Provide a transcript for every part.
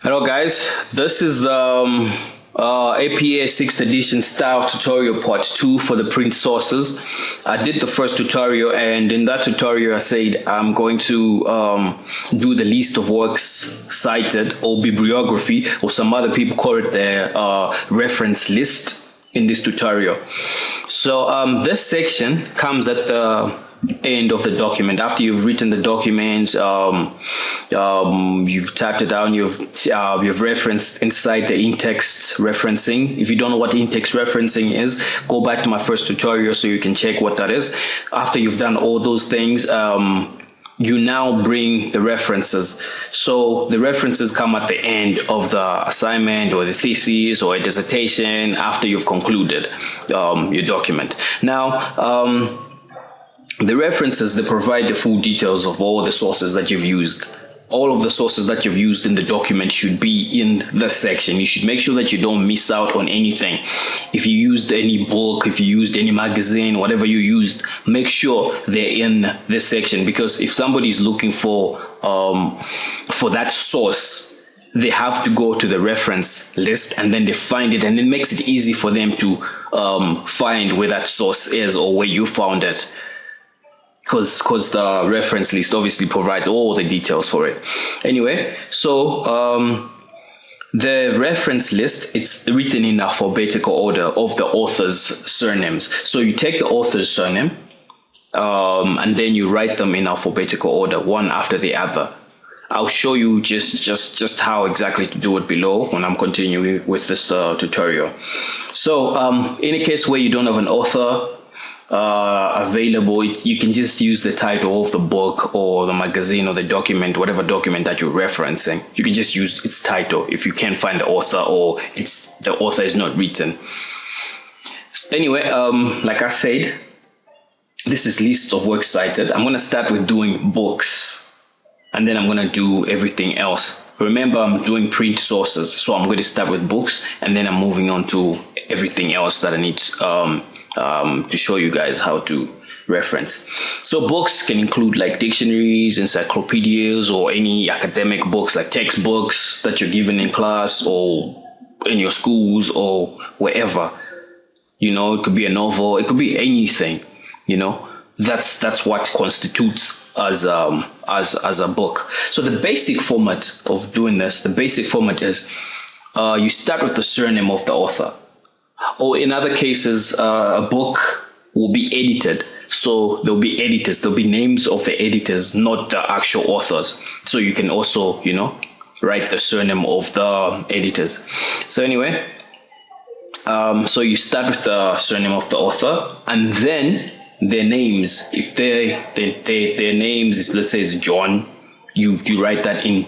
Hello guys, this is the APA 6th edition style tutorial part 2 for the print sources. I did the first tutorial, and in that tutorial I said I'm going to do the list of works cited, or bibliography, or some other people call it their reference list in this tutorial. So this section comes at the end of the document. After you've written the document, you've typed it down, you've referenced inside the in-text referencing. If you don't know what in-text referencing is, go back to my first tutorial so you can check what that is. After you've done all those things, you now bring the references. So the references come at the end of the assignment or the thesis or a dissertation after you've concluded your document. Now, the references, they provide the full details of all the sources that you've used. All of the sources that you've used in the document should be in the section. You should make sure that you don't miss out on anything. If you used any book, if you used any magazine, whatever you used, make sure they're in this section, because if somebody is looking for that source, they have to go to the reference list and then they find it, and it makes it easy for them to find where that source is or where you found it. Because the reference list obviously provides all the details for it. Anyway, so the reference list, it's written in alphabetical order of the author's surnames. So you take the author's surname and then you write them in alphabetical order, one after the other. I'll show you just how exactly to do it below when I'm continuing with this tutorial. So in a case where you don't have an author available, you can just use the title of the book or the magazine or the document, whatever document that you're referencing. You can just use its title if you can't find the author or the author is not written. Anyway, like I said, this is lists of works cited. I'm going to start with doing books, and then I'm going to do everything else. Remember, I'm doing print sources, so I'm going to start with books, and then I'm moving on to everything else that I need to show you guys how to reference. So books can include like dictionaries, encyclopedias, or any academic books like textbooks that you're given in class or in your schools or wherever. You know, it could be a novel, it could be anything. You know, that's what constitutes as a book. So the basic format of doing this, is you start with the surname of the author. Or in other cases, a book will be edited. So there'll be editors, there'll be names of the editors, not the actual authors. So you can also, write the surname of the editors. So anyway, so you start with the surname of the author, and then their names. If their names is, let's say it's John, you write that in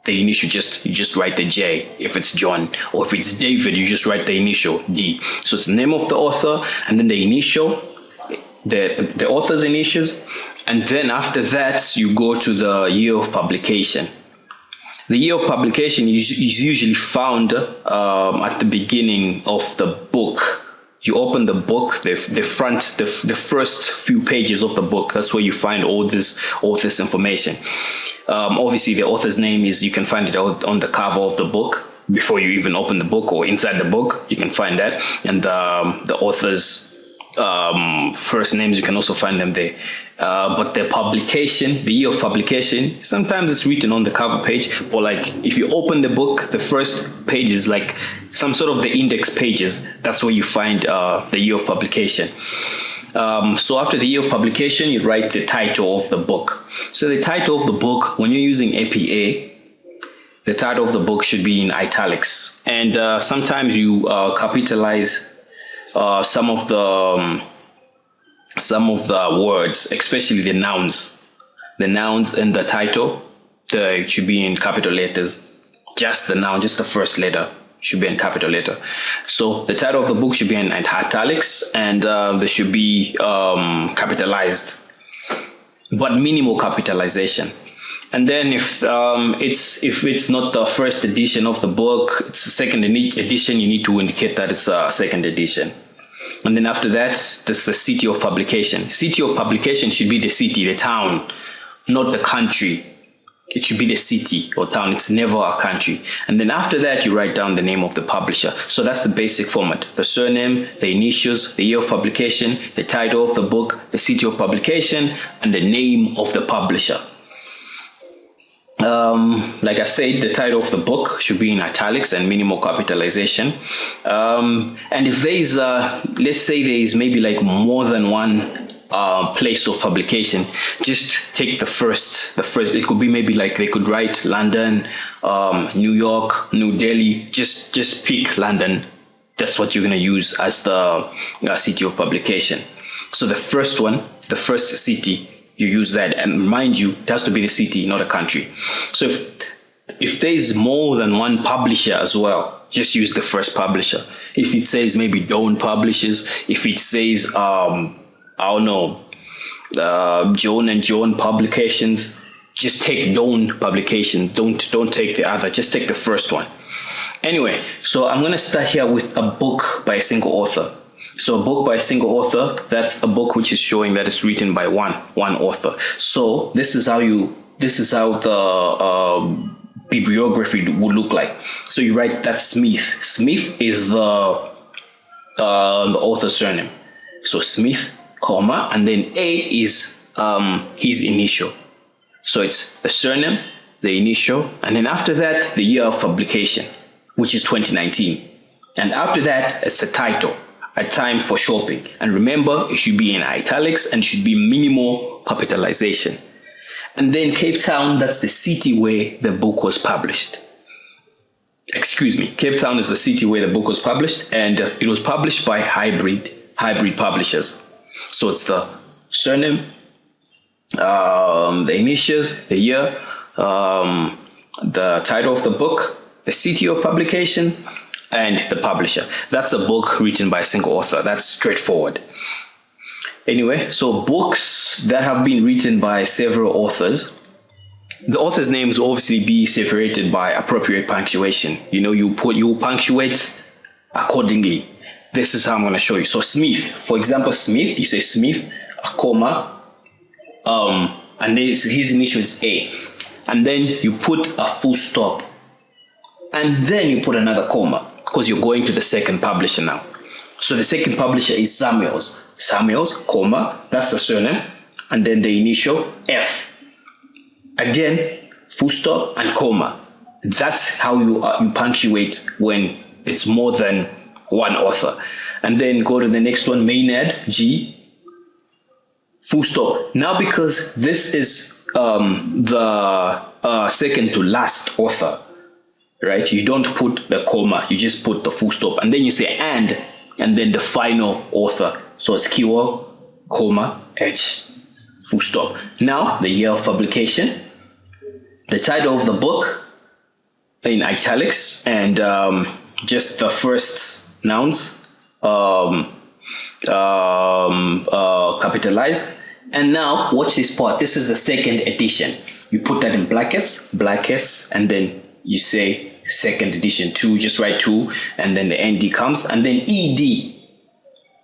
the initial, you just write the J if it's John, or if it's David, you just write the initial D. So it's the name of the author, and then the initial, the author's initials, and then after that you go to the year of publication. The year of publication is usually found at the beginning of the book. You open the book, the first few pages of the book. That's where you find all this information. Obviously, the author's name you can find it on the cover of the book before you even open the book, or inside the book, you can find that. And the author's first names, you can also find them there. But the publication, the year of publication, sometimes it's written on the cover page, or like if you open the book, the first page is like some sort of the index pages. That's where you find the year of publication. So after the year of publication, you write the title of the book. So the title of the book, when you're using APA, the title of the book should be in italics. And sometimes you capitalize some of the words, especially the nouns. The nouns in the title, it should be in capital letters. Just the noun, just the first letter should be in capital letter. So the title of the book should be in italics, and they should be capitalized, but minimal capitalization. And then if it's not the first edition of the book, it's the second edition, you need to indicate that it's a second edition. And then after that, there's the city of publication. City of publication should be the city, the town, not the country. it should be the city or town. It's never a country. And then after that, you write down the name of the publisher. So that's the basic format. The surname, the initials, the year of publication, the title of the book, the city of publication, and the name of the publisher. Like I said, the title of the book should be in italics and minimal capitalization. And if there is, let's say there is maybe like more than one place of publication, just take the first, it could be maybe like they could write London, New York, New Delhi, just pick London. That's what you're going to use as the city of publication. So the first one, the first city, you use that, and mind you, it has to be the city, not a country. So if there is more than one publisher as well, just use the first publisher. If it says maybe Dawn Publishers, if it says I don't know, Joan and Joan Publications, just take Dawn Publications. Don't take the other. Just take the first one. Anyway, so I'm going to start here with a book by a single author. So a book by a single author, that's a book which is showing that it's written by one author. So this is how the bibliography would look like. So you write that Smith. Smith is the author's surname. So Smith, comma, and then A is his initial. So it's the surname, the initial, and then after that, the year of publication, which is 2019. And after that, it's the title, A Time for Shopping. And remember, it should be in italics and should be minimal capitalization. And then Cape Town, that's the city where the book was published. Excuse me, Cape Town is the city where the book was published, and it was published by hybrid publishers. So it's the surname, the initials, the year, the title of the book, the city of publication, and the publisher. That's a book written by a single author. That's straightforward. Anyway, so books that have been written by several authors, the author's names will obviously be separated by appropriate punctuation. You know, you punctuate accordingly. This is how I'm going to show you. So Smith, for example, Smith, you say Smith, a comma, and his initial is A. And then you put a full stop. And then you put another comma, because you're going to the second publisher now. So the second publisher is Samuels. Samuels, comma, that's the surname, and then the initial F. Again, full stop and comma. That's how you punctuate when it's more than one author. And then go to the next one, Maynard, G, full stop. Now, because this is the second to last author, right? You don't put the comma, you just put the full stop. And then you say and then the final author. So it's Kiwo, comma, H, full stop. Now, the year of publication, the title of the book in italics, and just the first nouns capitalized. And now, watch this part. This is the second edition. You put that in brackets, and then you say second edition 2, just write 2, and then the ND comes, and then ED,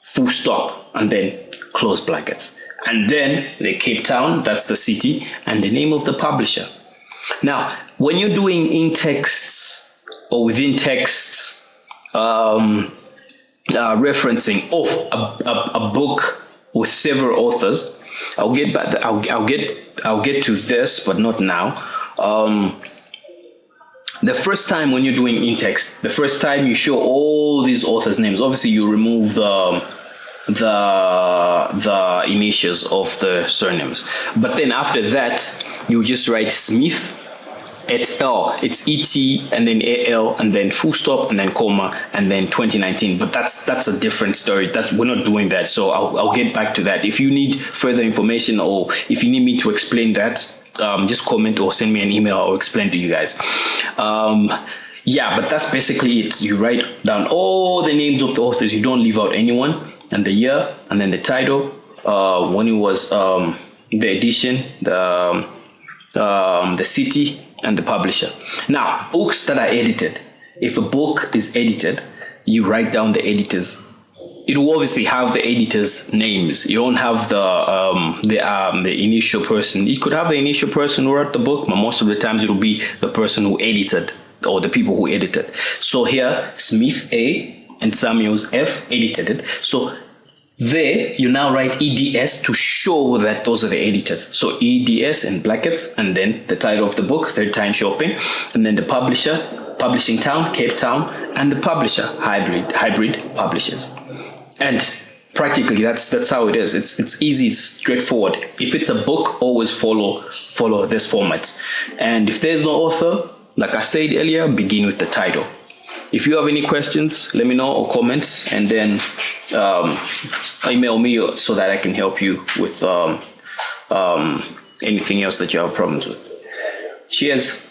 full stop, and then close brackets. And then the Cape Town, that's the city, and the name of the publisher. Now, when you're doing in texts or within texts, referencing a book with several authors, I'll get to this, but not now. The first time when you're doing in text, the first time you show all these authors' names, obviously you remove the initials of the surnames. But then after that, you just write Smith et al. It's ET and then AL and then full stop and then comma and then 2019. But that's a different story. We're not doing that. So I'll get back to that. If you need further information or if you need me to explain that, just comment or send me an email. I'll explain to you guys. Yeah, but that's basically it. You write down all the names of the authors. You don't leave out anyone, and the year, and then the title, when it was the edition, the city, and the publisher. Now, books that are edited. If a book is edited, you write down the editor's it will obviously have the editor's names. You don't have the initial person. You could have the initial person who wrote the book, but most of the times it will be the person who edited, or the people who edited. So here, Smith A and Samuels F edited it. So there, you now write EDS to show that those are the editors. So EDS in brackets, and then the title of the book, Third Time Shopping, and then the publisher, Publishing Town, Cape Town, and the publisher, Hybrid Publishers. And practically, that's how it is. It's easy, it's straightforward. If it's a book, always follow this format. And if there's no author, like I said earlier, begin with the title. If you have any questions, let me know, or comments, and then email me so that I can help you with anything else that you have problems with. Cheers.